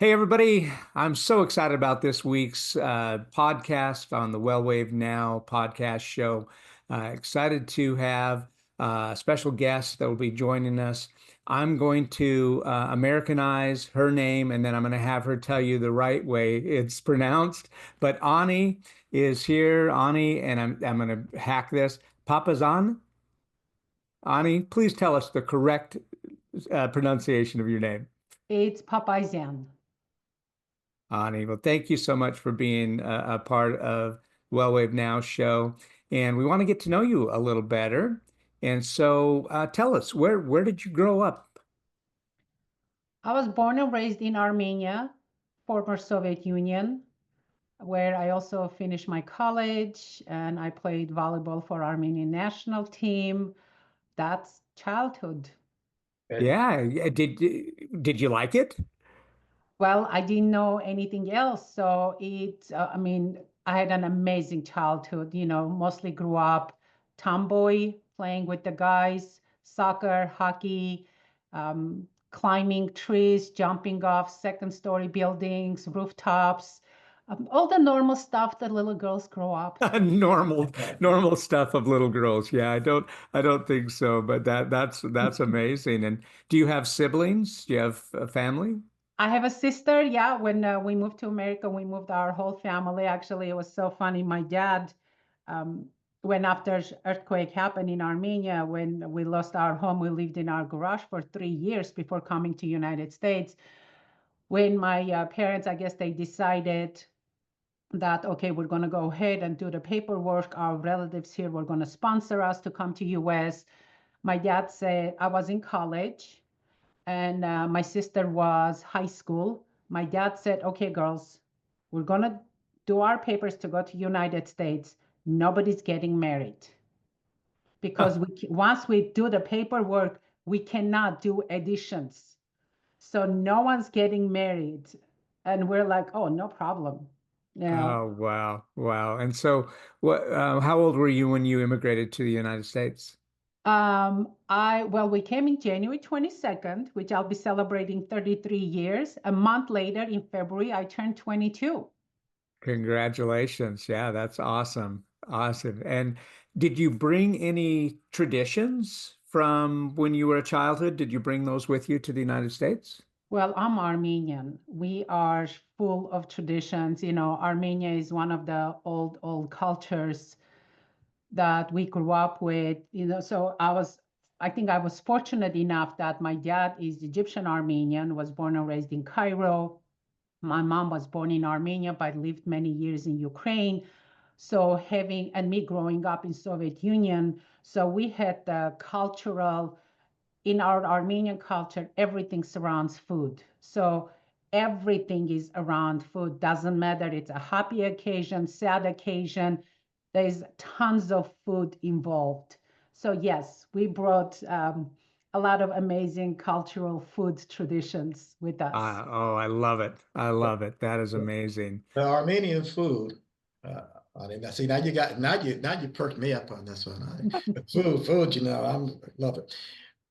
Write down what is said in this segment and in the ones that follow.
Hey, everybody. I'm so excited about this week's podcast on the Well Wave Now podcast show. Excited to have a special guest that will be joining us. I'm going to Americanize her name and then I'm going to have her tell you the right way it's pronounced. But Ani is here, Ani, and I'm going to hack this. Papazan? Ani, please tell us the correct pronunciation of your name. It's Papaisan. Ani, well, thank you so much for being a part of Well Wave Now show, and we want to get to know you a little better. And so, tell us where did you grow up? I was born and raised in Armenia, former Soviet Union, where I also finished my college and I played volleyball for Armenian national team. That's childhood. Good. Yeah, did you like it? Well, I didn't know anything else. So I mean, I had an amazing childhood, mostly grew up tomboy, playing with the guys, soccer, hockey, climbing trees, jumping off second story buildings, rooftops, all the normal stuff that little girls grow up. Normal stuff of little girls. Yeah, I don't think so, but that's amazing. And do you have siblings? Do you have a family? I have a sister. Yeah, when we moved to America, we moved our whole family. Actually, it was so funny. My dad, um, when after earthquake happened in Armenia, when we lost our home, we lived in our garage for 3 years before coming to United States. When my parents, I guess they decided that, okay, we're going to go ahead and do the paperwork. Our relatives here were going to sponsor us to come to US. My dad said I was in college and my sister was high school. My dad said, okay, girls, we're going to do our papers to go to United States. Nobody's getting married because once we do the paperwork, we cannot do additions. So no one's getting married. And we're like, oh, no problem. Yeah. Oh, wow. Wow. And so how old were you when you immigrated to the United States? Well, we came in January 22nd, which I'll be celebrating 33 years. A month later, in February, I turned 22. Congratulations. Yeah, that's awesome. Awesome. And did you bring any traditions from when you were a childhood? Did you bring those with you to the United States? Well, I'm Armenian. We are full of traditions. Armenia is one of the old cultures that we grew up with. So I think I was fortunate enough that my dad is Egyptian Armenian, was born and raised in Cairo. My mom was born in Armenia, but lived many years in Ukraine. So and me growing up in Soviet Union, so we had the cultural, in our Armenian culture, everything surrounds food. So everything is around food. Doesn't matter, it's a happy occasion, sad occasion. There's tons of food involved. So yes, we brought a lot of amazing cultural food traditions with us. Oh, I love it. I love it. That is amazing. The Armenian food. I mean, see now you perked me up on this one. Food. I love it.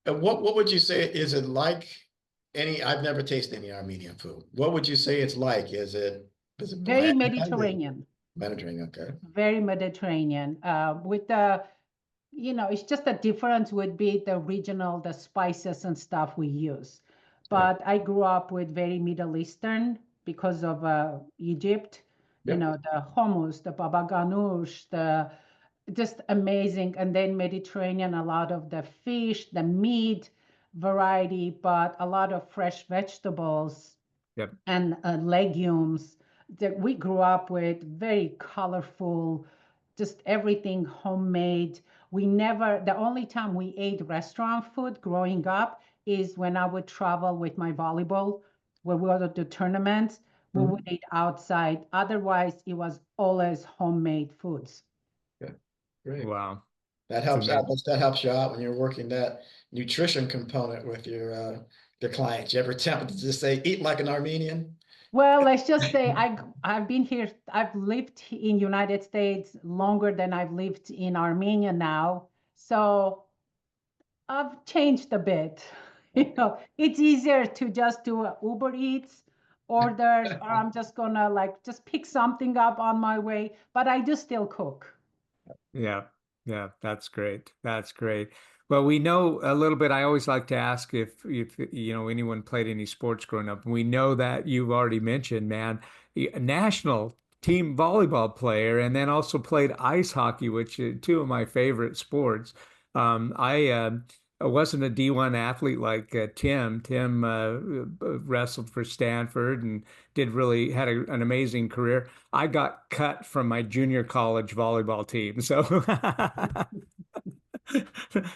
What would you say? Is it like any? I've never tasted any Armenian food. What would you say it's like? Is it Very bland? Mediterranean, Mediterranean, okay. very Mediterranean. With the, it's just the difference would be the spices and stuff we use. Right. But I grew up with very Middle Eastern because of Egypt, Yep. the hummus, the baba ganoush, the just amazing. And then Mediterranean, a lot of the fish, the meat variety, but a lot of fresh vegetables Yep. and legumes that we grew up with, very colorful, just everything homemade. The only time we ate restaurant food growing up is when I would travel with my volleyball, where we go to tournaments, we Mhm. would eat outside. Otherwise, it was always homemade foods. Okay. Great. Wow. That It's helps out. amazing. That helps you out when you're working that nutrition component with your clients. You ever tempted to just say, eat like an Armenian? Well, let's just say I've been here. I've lived in United States longer than I've lived in Armenia now. So I've changed a bit. Okay. It's easier to just do Uber Eats, order, or I'm just gonna like just pick something up on my way, but I do still cook. Yeah, yeah, that's great. That's great. Well, we know a little bit. I always like to ask if anyone played any sports growing up. We know that you've already mentioned, man, a national team volleyball player, and then also played ice hockey, which are two of my favorite sports. I wasn't a D1 athlete like Tim. Tim wrestled for Stanford and did really had an amazing career. I got cut from my junior college volleyball team. So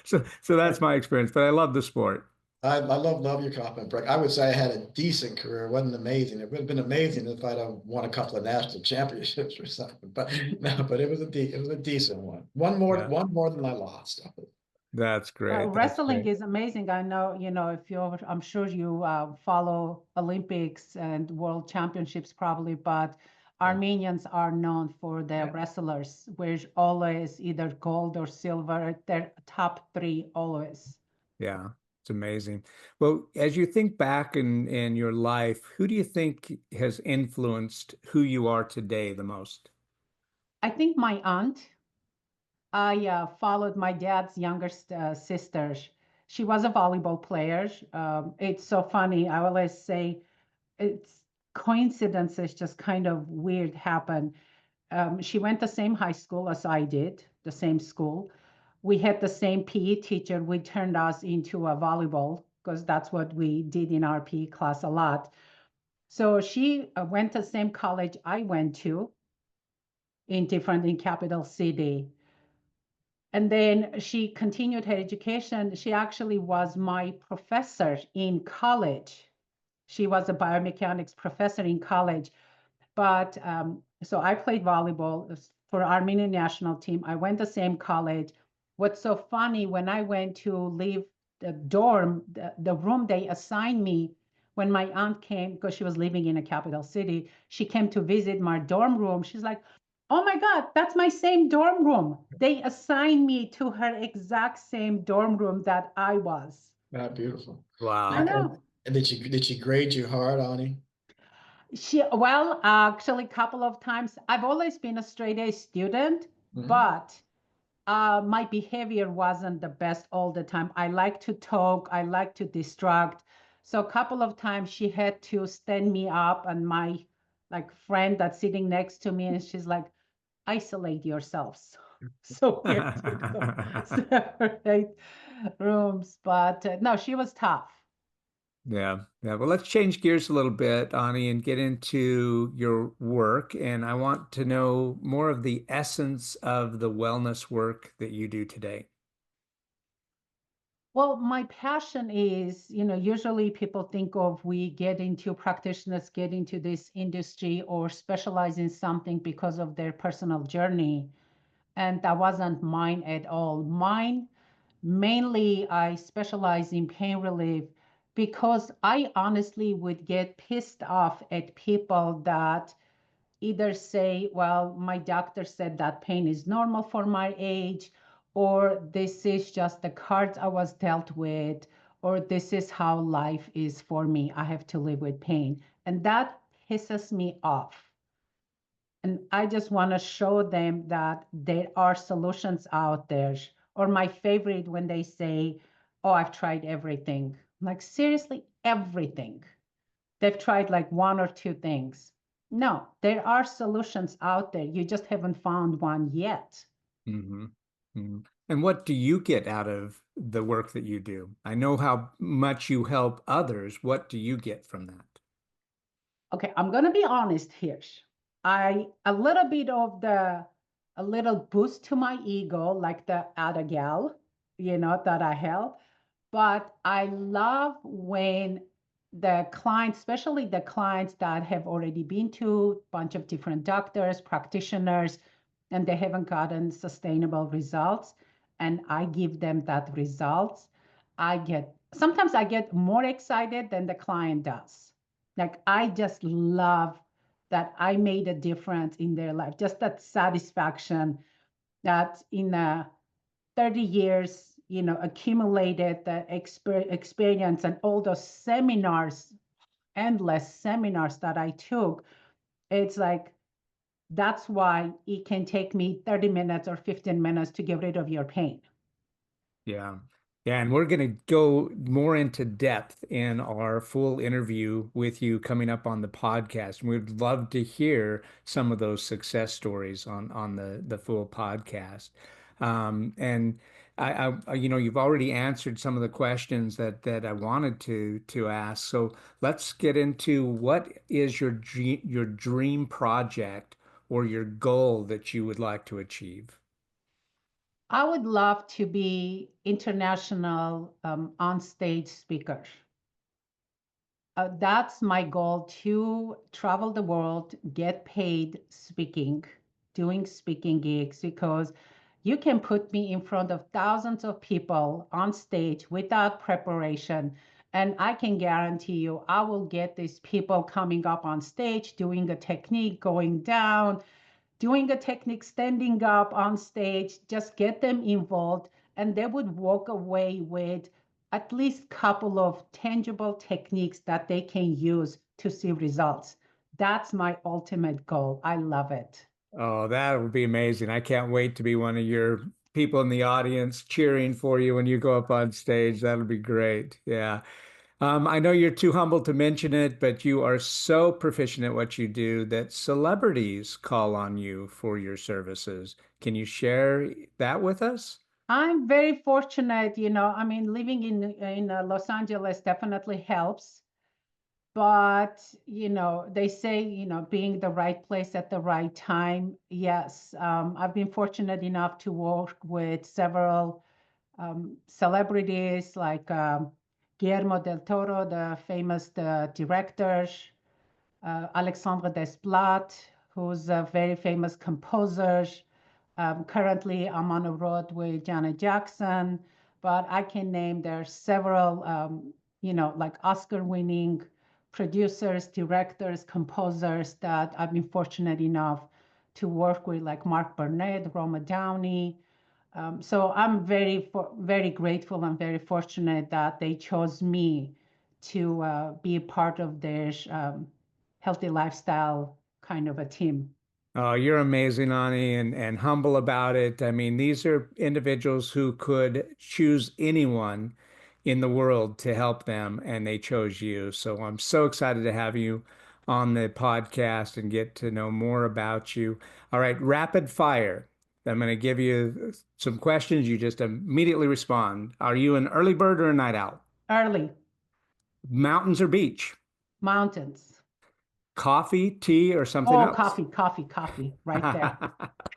so that's my experience, but I love the sport. I love your compliment, Breck. I would say I had a decent career. It wasn't amazing. It would have been amazing if I'd have won a couple of national championships or something. But no, but it was a decent one. Yeah, One more than I lost. that's great. That's Wrestling great. is amazing. I know, if you're, I'm sure you follow Olympics and World Championships probably, but Yeah, Armenians are known for their yeah. wrestlers, which always either gold or silver. They're top three always. Yeah, it's amazing. Well, as you think back in your life, who do you think has influenced who you are today the most? I think my aunt, I followed my dad's younger sister. She was a volleyball player. It's so funny. I always say it's coincidences just kind of weird happen. She went the same high school as I did, the same school. We had the same PE teacher. We turned us into a volleyball because that's what we did in our PE class a lot. So she went to the same college I went to in capital city. And then she continued her education. She actually was my professor in college. She was a biomechanics professor in college. But so I played volleyball for Armenian national team. I went the same college. What's so funny, when I went to leave the dorm, the room they assigned me, when my aunt came, because she was living in a capital city, she came to visit my dorm room. She's like, oh my God, that's my same dorm room. They assigned me to her exact same dorm room that I was. Beautiful. I Wow. know. And did she grade you hard, Ani? Well, actually, a couple of times. I've always been a straight A student, Hmm. but my behavior wasn't the best all the time. I like to talk, I like to distract. So a couple of times she had to stand me up, and my like friend that's sitting next to me, and she's like, isolate yourselves. So we had to go separate rooms. But no, she was tough. Yeah, yeah. Well, let's change gears a little bit, Ani, and get into your work. And I want to know more of the essence of the wellness work that you do today. Well, my passion is, usually people think of we get into practitioners get into this industry or specialize in something because of their personal journey. And that wasn't mine at all. Mine, mainly, I specialize in pain relief because I honestly would get pissed off at people that either say, well, my doctor said that pain is normal for my age, or this is just the cards I was dealt with, or this is how life is for me. I have to live with pain. And that pisses me off. And I just want to show them that there are solutions out there. Or my favorite when they say, oh, I've tried everything. I'm like, seriously, everything. They've tried like one or two things. No, there are solutions out there. You just haven't found one yet. Hmm. Hmm. And what do you get out of the work that you do? I know how much you help others. What do you get from that? Okay, I'm gonna be honest here. A little bit of a little boost to my ego, like the other gal, that I help. But I love when the clients, especially the clients that have already been to a bunch of different doctors, practitioners, and they haven't gotten sustainable results, and I give them that results. Sometimes I get more excited than the client does. Like I just love that I made a difference in their life. Just that satisfaction that in 30 years, accumulated the experience and all those seminars endless seminars that I took, it's like, that's why it can take me 30 minutes or 15 minutes to get rid of your pain. Yeah. Yeah, and we're going to go more into depth in our full interview with you coming up on the podcast. And we'd love to hear some of those success stories on the full podcast. And you've already answered some of the questions that I wanted to ask. So let's get into what is your dream project or your goal that you would like to achieve? I would love to be international on-stage speaker. That's my goal, to travel the world, get paid speaking, doing speaking gigs, because you can put me in front of thousands of people on stage without preparation. And I can guarantee you, I will get these people coming up on stage, doing a technique, going down, doing a technique, standing up on stage, just get them involved, and they would walk away with at least couple of tangible techniques that they can use to see results. That's my ultimate goal. I love it. Oh, that would be amazing. I can't wait to be one of your people in the audience cheering for you when you go up on stage. That'll be great. Yeah. I know you're too humble to mention it, but you are so proficient at what you do that celebrities call on you for your services. Can you share that with us? I'm very fortunate, I mean, living in Los Angeles definitely helps. But, they say, being the right place at the right time. Yes, I've been fortunate enough to work with several celebrities like Guillermo del Toro, the famous director, Alexandre Desplat, who's a very famous composer. Currently, I'm on a road with Janet Jackson, but I can name there's several, like Oscar-winning producers, directors, composers that I've been fortunate enough to work with, like Mark Burnett, Roma Downey. So I'm very grateful and very fortunate that they chose me to be a part of their healthy lifestyle kind of a team. Oh, you're amazing, Ani, and humble about it. I mean, these are individuals who could choose anyone in the world to help them, and they chose you. So I'm so excited to have you on the podcast and get to know more about you. All right, rapid fire. I'm going to give you some questions. You just immediately respond. Are you an early bird or a night owl? Early. Mountains or beach? Mountains. Coffee, tea, or something Oh, else? coffee, right there.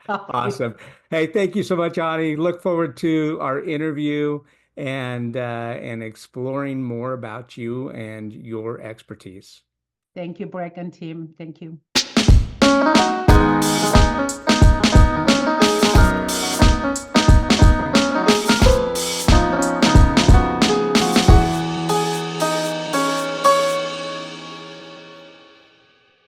Coffee. Awesome. Hey, thank you so much, Ani. Look forward to our interview and exploring more about you and your expertise. Thank you, Breck and team. Thank you.